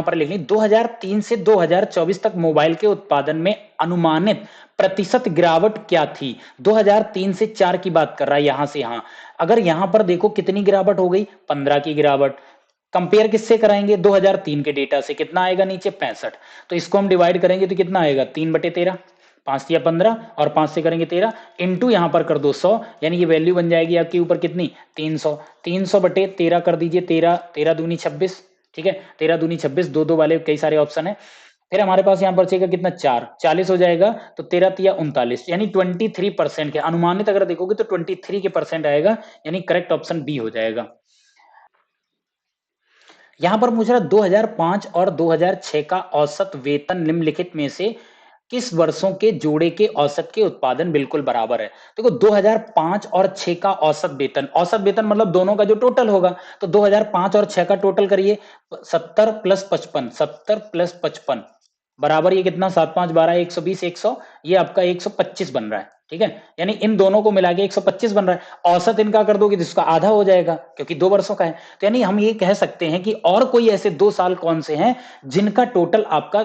पर लिख ली 2003 से 2024 तक मोबाइल के उत्पादन में अनुमानित प्रतिशत गिरावट क्या थी। 2003 से 4 की बात कर रहा है यहां से यहां। अगर यहां पर देखो कितनी गिरावट हो गई, 15 की गिरावट। कंपेयर किससे कराएंगे, 2003 के डेटा से। कितना आएगा नीचे 65। तो इसको हम डिवाइड करेंगे तो कितना आएगा 3/13, 5 या 15 और 5 से करेंगे 13 इंटू यहां पर कर दो 100, यानी ये वैल्यू बन जाएगी आपके ऊपर कितनी 300। 300/13 कर दीजिए 13, 13 दूनी 26। ठीक है, 13 दूनी 26, दो दो वाले कई सारे ऑप्शन है। फिर हमारे पास यहाँ पर बचेगा कितना 4, 40 हो जाएगा। तो 13 तिया 39, यानी 23% के अनुमानित अगर देखोगे तो 23 के परसेंट आएगा, यानी करेक्ट ऑप्शन बी हो जाएगा। यहां पर पूछ रहा 2005 और 2006 का औसत वेतन निम्नलिखित में से किस वर्षों के जोड़े के औसत के उत्पादन बिल्कुल बराबर है। देखो 2005 और 6 का औसत वेतन मतलब दोनों का जो टोटल होगा। तो 2005 और 6 का टोटल करिए, 70 प्लस 55, 70 प्लस 55 बराबर ये कितना 7 5 12 120 100, ये आपका 125 बन रहा है। ठीक है, यानी इन दोनों को मिला के 125 बन रहा है। औसत इनका कर दोगे तो इसका आधा हो जाएगा क्योंकि 2 वर्षों का है। तो यानी हम ये कह सकते हैं कि और कोई ऐसे 2 साल कौन से हैं जिनका टोटल आपका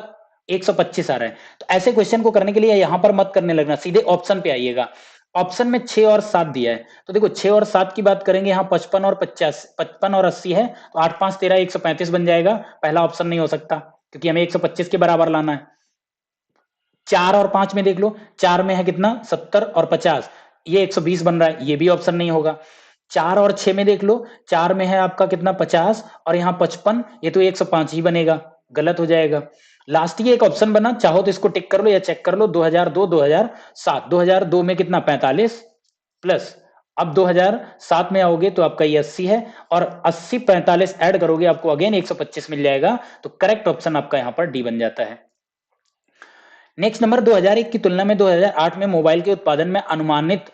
125 आ रहा है। तो ऐसे क्वेश्चन को करने के लिए यहां पर मत करने लगना, सीधे ऑप्शन पे आइएगा। ऑप्शन में 6 और 7 दिया है, तो देखो 6 और 7 की बात करेंगे, यहां 55 और 50, 55 और 80 है, तो 8 5 13 135 बन जाएगा। पहला ऑप्शन नहीं हो सकता क्योंकि हमें 125 के बराबर लाना है। 4 और 5 में देख लो, 4 में है कितना 70 और 50, ये 120 बन रहा है, ये भी ऑप्शन नहीं होगा। 4 और 6 में देख लो, 4 में है आपका कितना 50 और यहां 55, ये तो 105 ही बनेगा, गलत हो जाएगा। लास्ट ये एक ऑप्शन बना, चाहो तो इसको टिक कर लो या चेक कर लो, 2002 2007, 2002 में कितना 45 प्लस, अब 2007 में आओगे तो आपका ये 80 है और 80 45 ऐड करोगे आपको अगेन 125 मिल जाएगा। तो करेक्ट ऑप्शन आपका यहां पर डी बन जाता है। नेक्स्ट नंबर 2001 की तुलना में 2008 में मोबाइल के उत्पादन में अनुमानित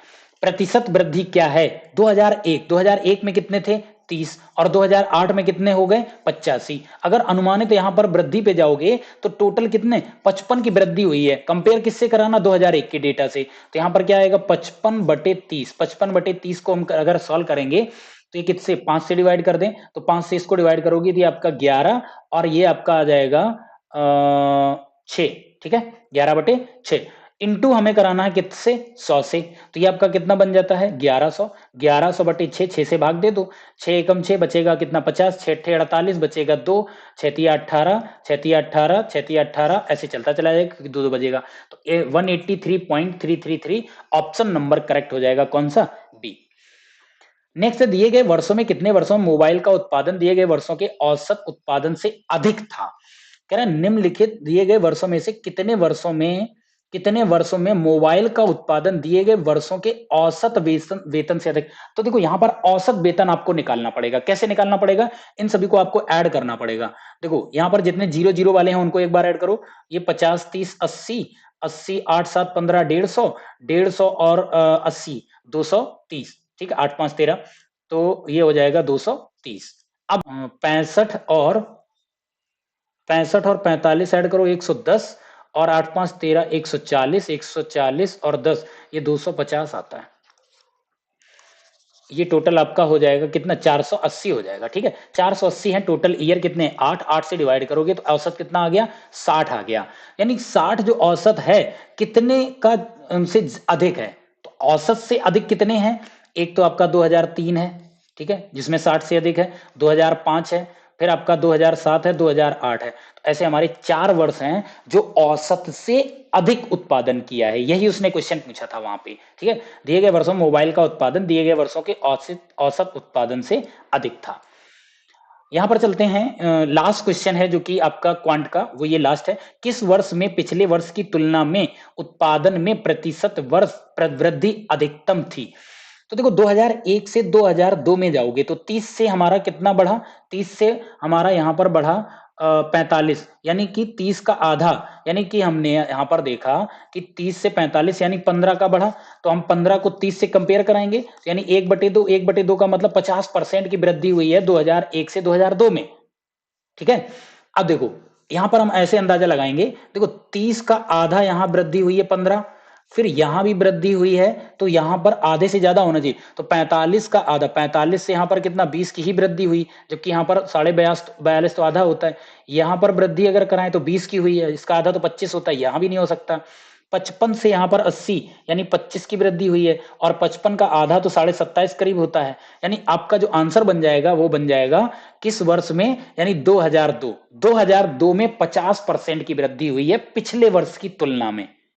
प्रतिशत वृद्धि क्या है। 2001 में कितने थे 30 और 2008 में कितने हो गए 85। अगर अनुमानित यहां पर वृद्धि पे जाओगे तो टोटल कितने 55 की वृद्धि हुई है। कंपेयर किससे कराना 2001 के डेटा से, तो यहां पर क्या आएगा 55/30, 55/30 को हम अगर सॉल्व करेंगे तो ये किससे 5 से डिवाइड कर दें, तो 5 से इसको डिवाइड करोगे तो ये आपका 11 और ये आपका आ जाएगा 6। ठीक है, 11/6 इंटू हमें कराना है किससे 100 से, तो ये आपका कितना बन जाता है 1100। 1100/6, 6 से भाग दे दो, 6 एकम 6 बचेगा कितना 50, 6 अट्ठे 48 बचेगा 2, 6 तिया 18, 6 तिया 18, 6 तिया 18, ऐसे चलता चला जाएगा क्योंकि 2 2 बजेगा। तो 183.333 ऑप्शन नंबर करेक्ट हो जाएगा, कौन सा बी। नेक्स्ट, दिए गए वर्षों में कितने वर्षों में मोबाइल का उत्पादन दिए गए वर्षों के औसत उत्पादन से अधिक था। कह रहा है निम्नलिखित दिए गए वर्षों में से कितने वर्षों में मोबाइल का उत्पादन दिए गए वर्षों के औसत वेतन से अधिक। तो देखो यहां पर औसत वेतन आपको निकालना पड़ेगा। कैसे निकालना पड़ेगा, इन सभी को आपको ऐड करना पड़ेगा। देखो यहां पर जितने 0 0 वाले हैं उनको एक बार ऐड करो, ये 50 30 80, 80 8 7 15 150, 150 और 80 230। ठीक है, 8 5 13, तो ये हो जाएगा 230। अब 65 और 45 ऐड करो 110 और 8 5 13 140, 140 और 10 ये 250 आता है। ये टोटल आपका हो जाएगा कितना 480 हो जाएगा। ठीक है, 480 है टोटल ईयर, कितने 8 8 से डिवाइड करोगे तो औसत कितना आ गया 60 आ गया। यानी 60 जो औसत है कितने का उनसे अधिक है। तो औसत से अधिक कितने हैं, एक तो आपका 2003 है, ठीक है, जिसमें 60 से अधिक है, 2005 है, फिर आपका 2007 है, 2008 है। तो ऐसे हमारे 4 वर्ष हैं जो औसत से अधिक उत्पादन किया है, यही उसने क्वेश्चन पूछा था वहां पे। ठीक है, दिए गए वर्षों मोबाइल का उत्पादन दिए गए वर्षों के औसत उत्पादन से अधिक था। यहां पर चलते हैं, लास्ट क्वेश्चन है जो कि आपका क्वांट का, वो ये लास्ट है। किस वर्ष में पिछले वर्ष की तुलना में उत्पादन में प्रतिशत वर्ष वृद्धि अधिकतम थी। तो देखो 2001 से 2002 में जाओगे तो 30 से हमारा कितना बढ़ा, 30 से हमारा यहां पर बढ़ा 45, यानी कि 30 का आधा, यानी कि हमने यहां पर देखा कि 30 से 45 यानी 15 का बढ़ा। तो हम 15 को 30 से कंपेयर कराएंगे, तो यानी 1/2, 1/2 का मतलब 50% की वृद्धि हुई है 2001 से 2002 में। ठीक है, अब देखो यहां पर हम ऐसे अंदाजा लगाएंगे, देखो 30 का आधा यहां वृद्धि हुई है 15, फिर यहां भी वृद्धि हुई है, तो यहां पर आधे से ज्यादा होना चाहिए, तो 45 का आधा, 45 से यहां पर कितना 20 की ही वृद्धि हुई, जबकि यहां पर 42.5 तो आधा होता है। यहां पर वृद्धि अगर कराएं तो 20 की हुई है, इसका आधा तो 25 होता है, यहां भी नहीं हो सकता। 55 से यहां पर 80 यानी 25 की वृद्धि हुई है, और 55 का आधा तो 27.5 करीब होता है। यानी आपका जो आंसर बन जाएगा वो बन जाएगा किस वर्ष में, यानी 2002 में 50% की वृद्धि हुई है पिछले वर्ष की तुलना में।